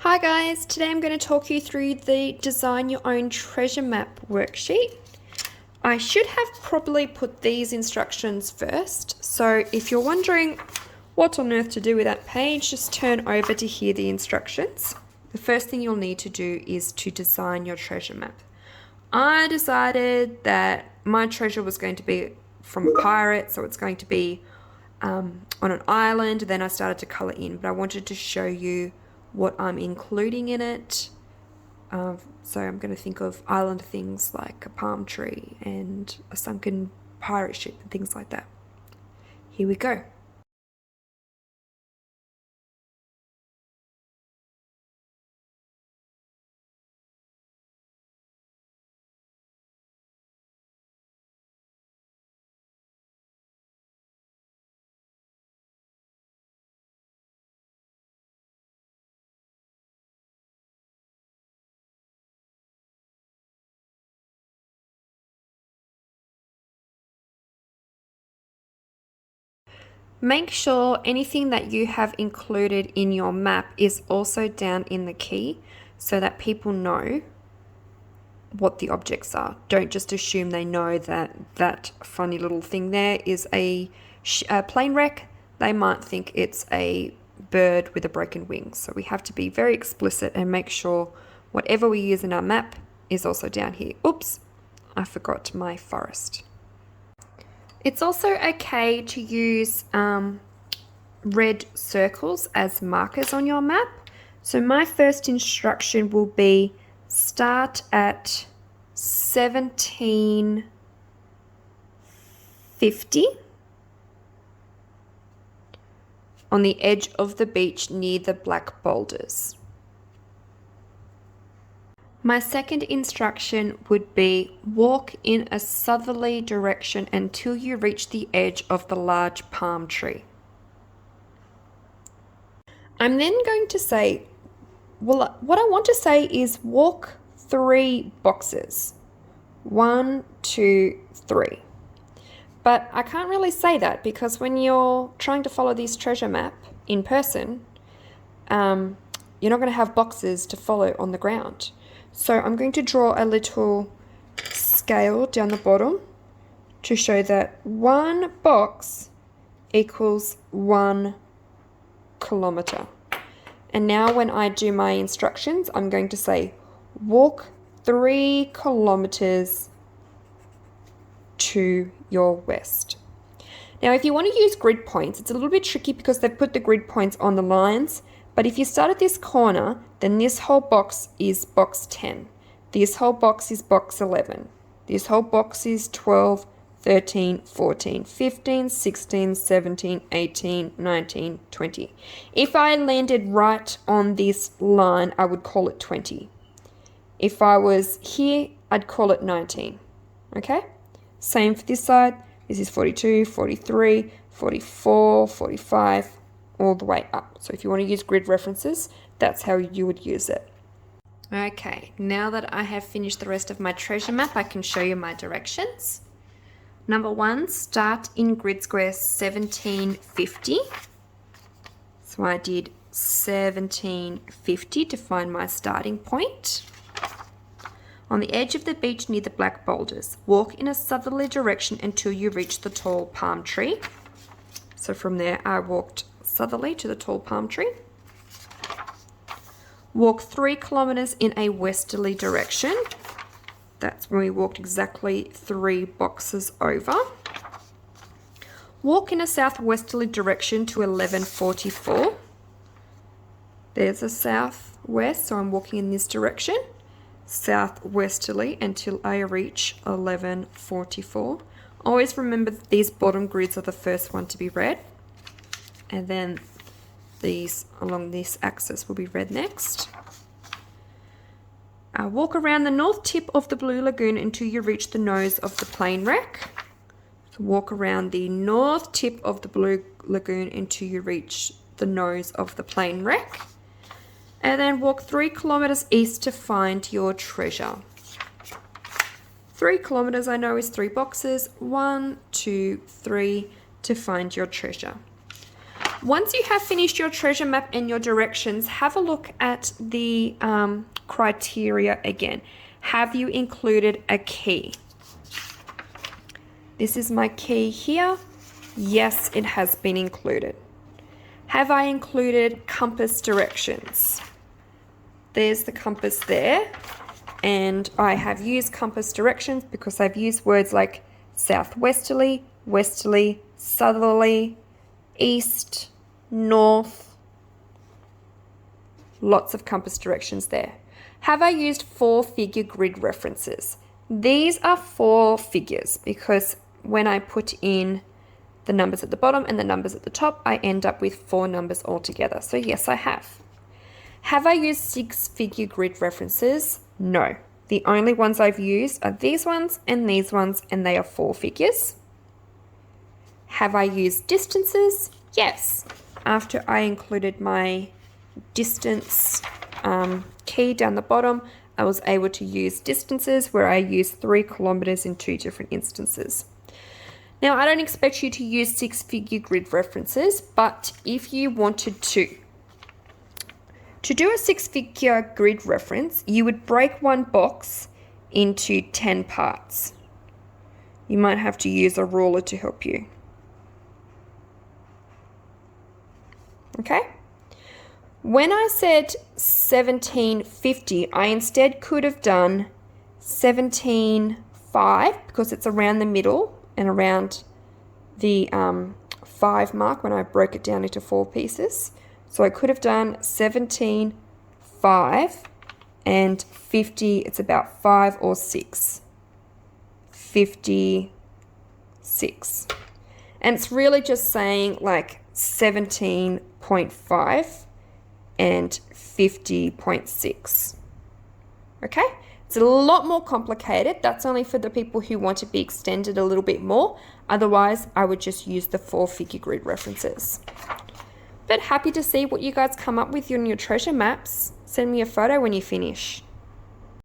Hi guys, today I'm going to talk you through the Design Your Own Treasure Map worksheet. I should have probably put these instructions first, so if you're wondering what on earth to do with that page, just turn over to hear the instructions. The first thing you'll need to do is to design your treasure map. I decided that my treasure was going to be from a pirate, so it's going to be on an island. Then I started to colour in, but I wanted to show you what I'm including in it. So I'm going to think of island things like a palm tree and a sunken pirate ship and things like that. Here we go. Make sure anything that you have included in your map is also down in the key so that people know what the objects are. Don't just assume they know that that funny little thing there is a plane wreck. They might think it's a bird with a broken wing. So we have to be very explicit and make sure whatever we use in our map is also down here. Oops, I forgot my forest. It's also okay to use red circles as markers on your map. So my first instruction will be start at 1750 on the edge of the beach near the black boulders. My second instruction would be walk in a southerly direction until you reach the edge of the large palm tree. I'm then going to say, well, what I want to say is walk 3 boxes. 1, 2, 3. But I can't really say that because when you're trying to follow this treasure map in person, you're not going to have boxes to follow on the ground. So I'm going to draw a little scale down the bottom to show that 1 box equals 1 kilometer. And now when I do my instructions, I'm going to say walk 3 kilometers to your west. Now, if you want to use grid points, it's a little bit tricky because they've put the grid points on the lines. But if you start at this corner, then this whole box is box 10. This whole box is box 11. This whole box is 12, 13, 14, 15, 16, 17, 18, 19, 20. If I landed right on this line, I would call it 20. If I was here, I'd call it 19. Okay? Same for this side. This is 42, 43, 44, 45, all the way up. So if you want to use grid references, that's how you would use it. Okay, now that I have finished the rest of my treasure map, I can show you my directions. Number 1, start in grid square 1750. So I did 1750 to find my starting point. On the edge of the beach near the black boulders, walk in a southerly direction until you reach the tall palm tree. So from there, I walked southerly to the tall palm tree. Walk 3 kilometers in a westerly direction. That's when we walked exactly 3 boxes over. Walk in a southwesterly direction to 1144. There's a southwest, so I'm walking in this direction. Southwesterly until I reach 1144. Always remember that these bottom grids are the first one to be red, and then these along this axis will be red next. Walk around the north tip of the Blue Lagoon until you reach the nose of the plane wreck. So walk around the north tip of the Blue Lagoon until you reach the nose of the plane wreck. And then walk 3 kilometers east to find your treasure. 3 kilometers I know is 3 boxes. 1, 2, 3 to find your treasure. Once you have finished your treasure map and your directions, have a look at the criteria again. Have you included a key? This is my key here. Yes, it has been included. Have I included compass directions? There's the compass there. And I have used compass directions because I've used words like southwesterly, westerly, southerly, east, north. Lots of compass directions there. Have I used 4-figure grid references? These are 4 figures because when I put in the numbers at the bottom and the numbers at the top, I end up with 4 numbers altogether. So yes, I have. Have I used 6-figure grid references? No. The only ones I've used are these ones, and they are 4 figures. Have I used distances? Yes. After I included my distance key down the bottom, I was able to use distances where I used 3 kilometers in 2 different instances. Now, I don't expect you to use 6-figure grid references, but if you wanted to do a 6-figure grid reference, you would break one box into 10 parts. You might have to use a ruler to help you. Okay? When I said 1750, I instead could have done 17.5 because it's around the middle and around the 5 mark when I broke it down into 4 pieces. So I could have done 17.5 and 50, it's about 5 or 6. 56. And it's really just saying like 17.5 and 50.6. Okay? It's a lot more complicated. That's only for the people who want to be extended a little bit more. Otherwise, I would just use the 4-figure grid references. But happy to see what you guys come up with on your treasure maps. Send me a photo when you finish.